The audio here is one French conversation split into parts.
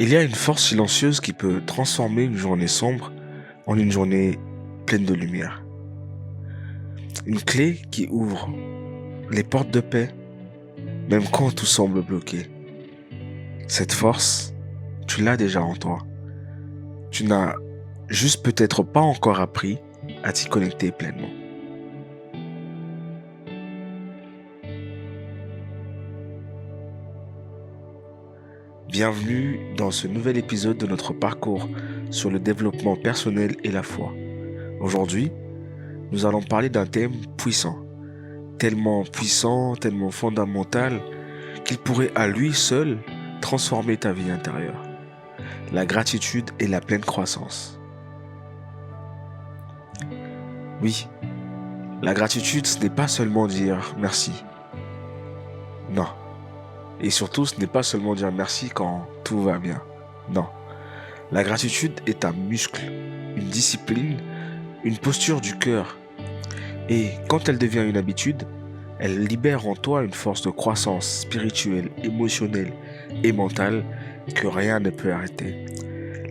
Il y a une force silencieuse qui peut transformer une journée sombre en une journée pleine de lumière. Une clé qui ouvre les portes de paix, même quand tout semble bloqué. Cette force, tu l'as déjà en toi. Tu n'as juste peut-être pas encore appris à t'y connecter pleinement. Bienvenue dans ce nouvel épisode de notre parcours sur le développement personnel et la foi. Aujourd'hui, nous allons parler d'un thème puissant, tellement fondamental qu'il pourrait à lui seul transformer ta vie intérieure. La gratitude et la pleine croissance. Oui, la gratitude, ce n'est pas seulement dire merci. Non. Et surtout, ce n'est pas seulement dire merci quand tout va bien. Non. La gratitude est un muscle, une discipline, une posture du cœur. Et quand elle devient une habitude, elle libère en toi une force de croissance spirituelle, émotionnelle et mentale que rien ne peut arrêter.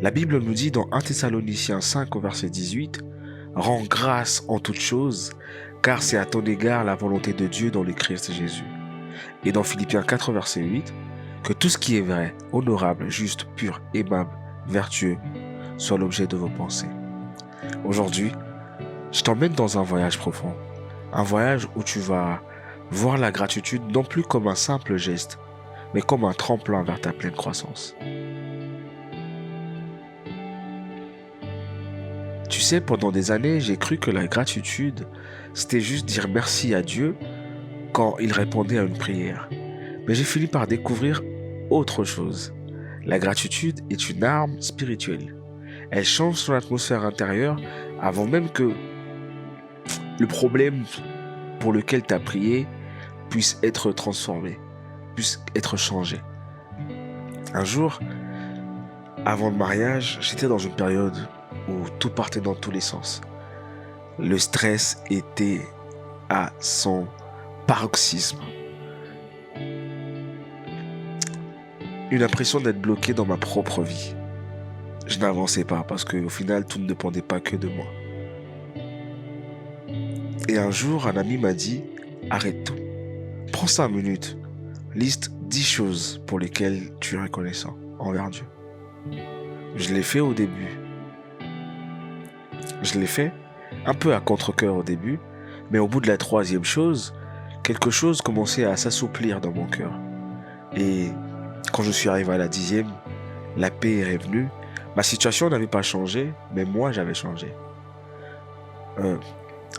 La Bible nous dit dans 1 Thessaloniciens 5 au verset 18 « Rends grâce en toutes choses, car c'est à ton égard la volonté de Dieu dans le Christ Jésus. » Et dans Philippiens 4 verset 8 « Que tout ce qui est vrai, honorable, juste, pur, aimable, vertueux, soit l'objet de vos pensées. » Aujourd'hui, je t'emmène dans un voyage profond. Un voyage où tu vas voir la gratitude non plus comme un simple geste, mais comme un tremplin vers ta pleine croissance. Tu sais, pendant des années, j'ai cru que la gratitude, c'était juste dire merci à Dieu quand il répondait à une prière. Mais j'ai fini par découvrir autre chose. La gratitude est une arme spirituelle. Elle change ton atmosphère intérieure avant même que le problème pour lequel tu as prié puisse être transformé, puisse être changé. Un jour, avant le mariage, j'étais dans une période où tout partait dans tous les sens. Le stress était à son paroxysme. Une impression d'être bloqué dans ma propre vie. Je n'avançais pas parce qu'au final, tout ne dépendait pas que de moi. Et un jour, un ami m'a dit « Arrête tout. Prends 5 minutes. Liste 10 choses pour lesquelles tu es reconnaissant envers Dieu. » Je l'ai fait au début. Je l'ai fait un peu à contre-cœur au début, mais au bout de la 3e chose, quelque chose commençait à s'assouplir dans mon cœur. Et quand je suis arrivé à la 10e, la paix est revenue. Ma situation n'avait pas changé, mais moi j'avais changé.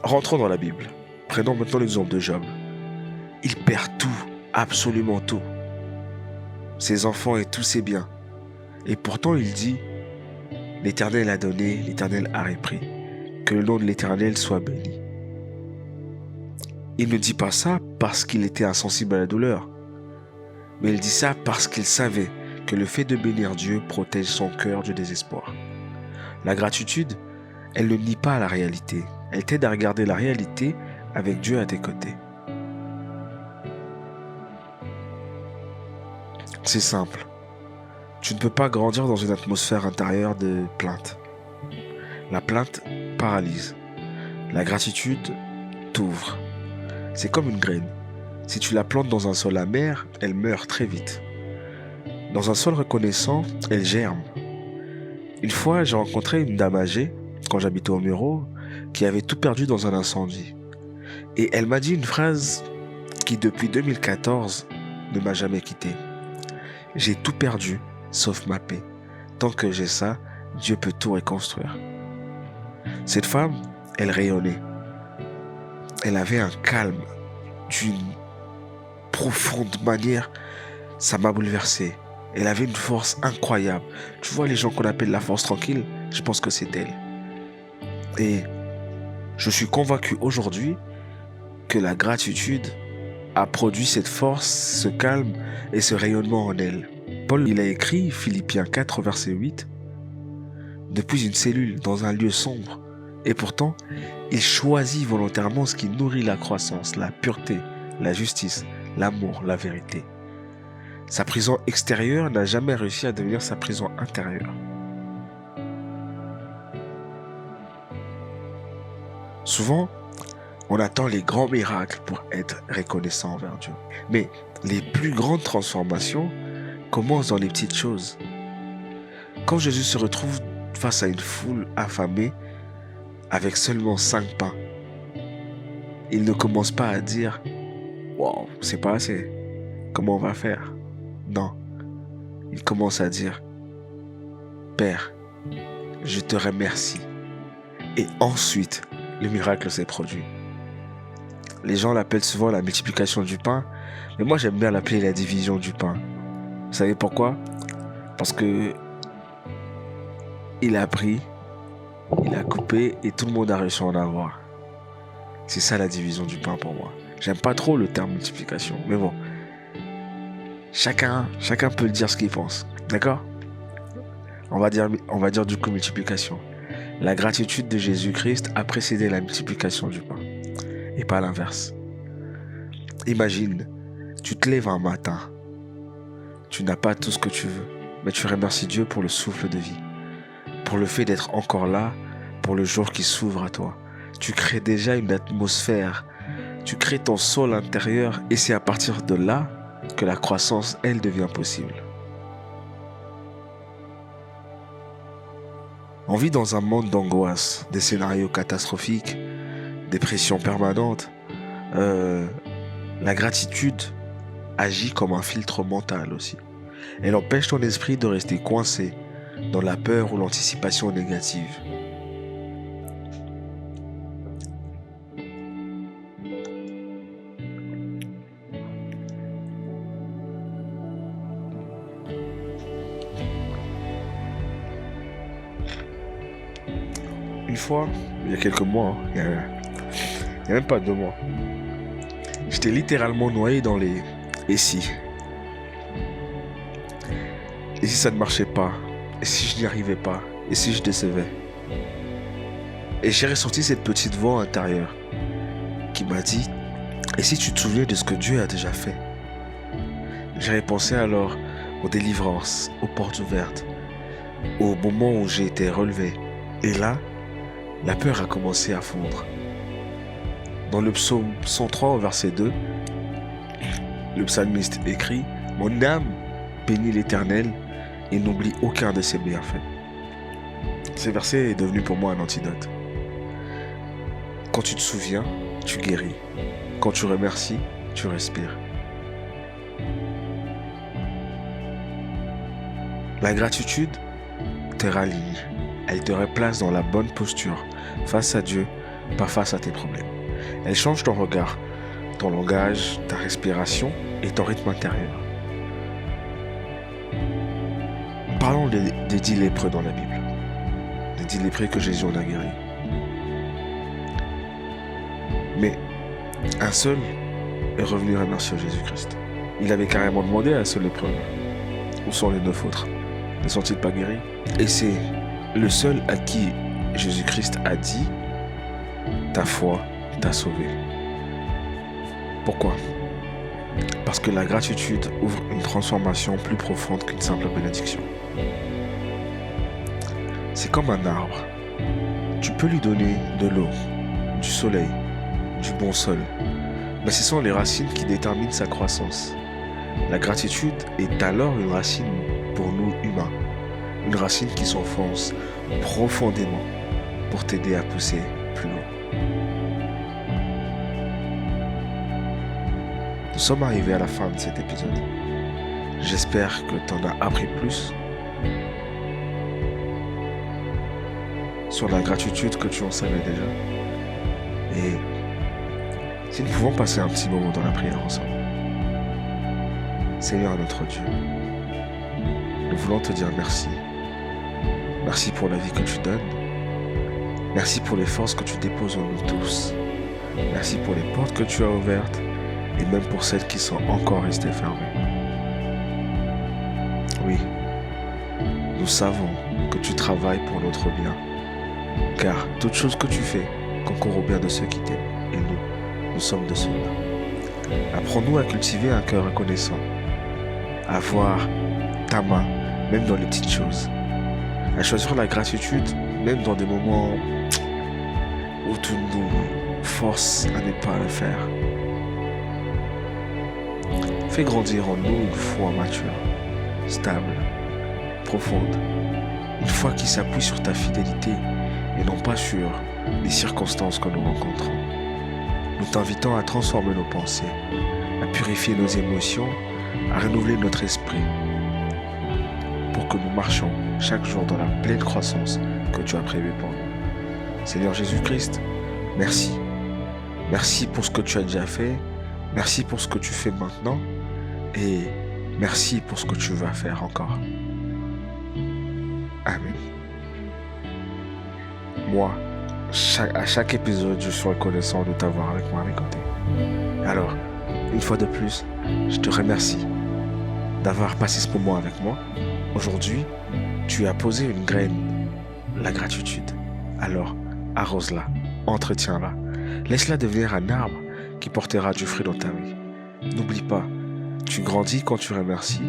Rentrons dans la Bible. Prenons maintenant l'exemple de Job. Il perd tout, absolument tout. Ses enfants et tous ses biens. Et pourtant il dit, l'Éternel a donné, l'Éternel a repris. Que le nom de l'Éternel soit béni. Il ne dit pas ça parce qu'il était insensible à la douleur. Mais il dit ça parce qu'il savait que le fait de bénir Dieu protège son cœur du désespoir. La gratitude, elle ne nie pas la réalité. Elle t'aide à regarder la réalité avec Dieu à tes côtés. C'est simple. Tu ne peux pas grandir dans une atmosphère intérieure de plainte. La plainte paralyse. La gratitude t'ouvre. C'est comme une graine. Si tu la plantes dans un sol amer, elle meurt très vite. Dans un sol reconnaissant, elle germe. Une fois, j'ai rencontré une dame âgée, quand j'habitais au Muro, qui avait tout perdu dans un incendie. Et elle m'a dit une phrase qui, depuis 2014, ne m'a jamais quitté. J'ai tout perdu, sauf ma paix. Tant que j'ai ça, Dieu peut tout reconstruire. Cette femme, elle rayonnait. Elle avait un calme d'une profonde manière. Ça m'a bouleversé. Elle avait une force incroyable. Tu vois les gens qu'on appelle la force tranquille, je pense que c'est elle. Et je suis convaincu aujourd'hui que la gratitude a produit cette force, ce calme et ce rayonnement en elle. Paul, il a écrit, Philippiens 4, verset 8, « Depuis une cellule dans un lieu sombre, et pourtant, il choisit volontairement ce qui nourrit la croissance, la pureté, la justice, l'amour, la vérité. » Sa prison extérieure n'a jamais réussi à devenir sa prison intérieure. Souvent, on attend les grands miracles pour être reconnaissant envers Dieu. Mais les plus grandes transformations commencent dans les petites choses. Quand Jésus se retrouve face à une foule affamée avec seulement 5 pains, il ne commence pas à dire « Wow, c'est pas assez. Comment on va faire ?» Non, il commence à dire « Père, je te remercie. » Et ensuite, le miracle s'est produit. Les gens l'appellent souvent la multiplication du pain, mais moi j'aime bien l'appeler la division du pain. Vous savez pourquoi? Parce que il a pris, il a coupé et tout le monde a réussi à en avoir. C'est ça la division du pain pour moi. J'aime pas trop le terme multiplication, mais bon. Chacun peut dire ce qu'il pense, d'accord? On va dire du coup multiplication. La gratitude de Jésus-Christ a précédé la multiplication du pain, et pas l'inverse. Imagine, tu te lèves un matin, tu n'as pas tout ce que tu veux, mais tu remercies Dieu pour le souffle de vie, pour le fait d'être encore là, pour le jour qui s'ouvre à toi. Tu crées déjà une atmosphère, tu crées ton sol intérieur, et c'est à partir de là que la croissance, elle, devient possible. On vit dans un monde d'angoisse, des scénarios catastrophiques, des pressions permanentes. La gratitude agit comme un filtre mental aussi. Elle empêche ton esprit de rester coincé dans la peur ou l'anticipation négative. Une fois, il y a quelques mois, il y a même pas 2 mois, j'étais littéralement noyé dans les « et si ». Et si ça ne marchait pas? Et si je n'y arrivais pas? Et si je décevais? Et j'ai ressenti cette petite voix intérieure qui m'a dit « Et si tu te souviens de ce que Dieu a déjà fait ?» J'ai repensé alors aux délivrances, aux portes ouvertes, au moment où j'ai été relevé. Et là, la peur a commencé à fondre. Dans le psaume 103 au verset 2, le psalmiste écrit « Mon âme bénit l'Éternel et n'oublie aucun de ses bienfaits. » Ce verset est devenu pour moi un antidote. Quand tu te souviens, tu guéris. Quand tu remercies, tu respires. La gratitude te raligne. Elle te replace dans la bonne posture, face à Dieu, pas face à tes problèmes. Elle change ton regard, ton langage, ta respiration et ton rythme intérieur. Parlons des 10 lépreux dans la Bible. Des 10 lépreux que Jésus en a guéris. Mais un seul est revenu remercier Jésus-Christ. Il avait carrément demandé à ce lépreux, où sont les 9 autres? Ne sont-ils pas guéris? Et c'est le seul à qui Jésus-Christ a dit « Ta foi t'a sauvé ». Pourquoi? Parce que la gratitude ouvre une transformation plus profonde qu'une simple bénédiction. C'est comme un arbre. Tu peux lui donner de l'eau, du soleil, du bon sol, mais ce sont les racines qui déterminent sa croissance. La gratitude est alors une racine pour nous humains. Une racine qui s'enfonce profondément pour t'aider à pousser plus loin. Nous sommes arrivés à la fin de cet épisode. J'espère que tu en as appris plus sur la gratitude que tu en savais déjà. Et si nous pouvons passer un petit moment dans la prière ensemble. Seigneur notre Dieu, nous voulons te dire merci. Merci pour la vie que tu donnes. Merci pour les forces que tu déposes en nous tous. Merci pour les portes que tu as ouvertes et même pour celles qui sont encore restées fermées. Oui, nous savons que tu travailles pour notre bien, car toute chose que tu fais concourt au bien de ceux qui t'aiment, et nous sommes de ceux-là. Apprends-nous à cultiver un cœur reconnaissant à voir ta main, même dans les petites choses, à choisir la gratitude, même dans des moments où tout nous force à ne pas le faire. Fais grandir en nous une foi mature, stable, profonde, une foi qui s'appuie sur ta fidélité et non pas sur les circonstances que nous rencontrons. Nous t'invitons à transformer nos pensées, à purifier nos émotions, à renouveler notre esprit pour que nous marchions chaque jour dans la pleine croissance que tu as prévue pour nous. Seigneur Jésus-Christ, merci. Merci pour ce que tu as déjà fait, merci pour ce que tu fais maintenant et merci pour ce que tu vas faire encore. Amen. Moi, à chaque épisode, je suis reconnaissant de t'avoir avec moi à mes côtés. Alors, une fois de plus, je te remercie d'avoir passé ce moment avec moi. Aujourd'hui, tu as posé une graine, la gratitude. Alors, arrose-la, entretiens-la. Laisse-la devenir un arbre qui portera du fruit dans ta vie. N'oublie pas, tu grandis quand tu remercies,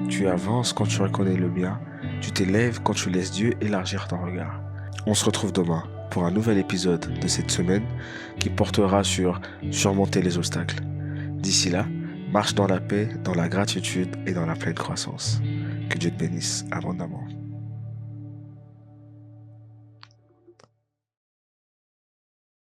tu avances quand tu reconnais le bien, tu t'élèves quand tu laisses Dieu élargir ton regard. On se retrouve demain pour un nouvel épisode de cette semaine qui portera sur surmonter les obstacles. D'ici là, marche dans la paix, dans la gratitude et dans la pleine croissance. Que Dieu te bénisse abondamment.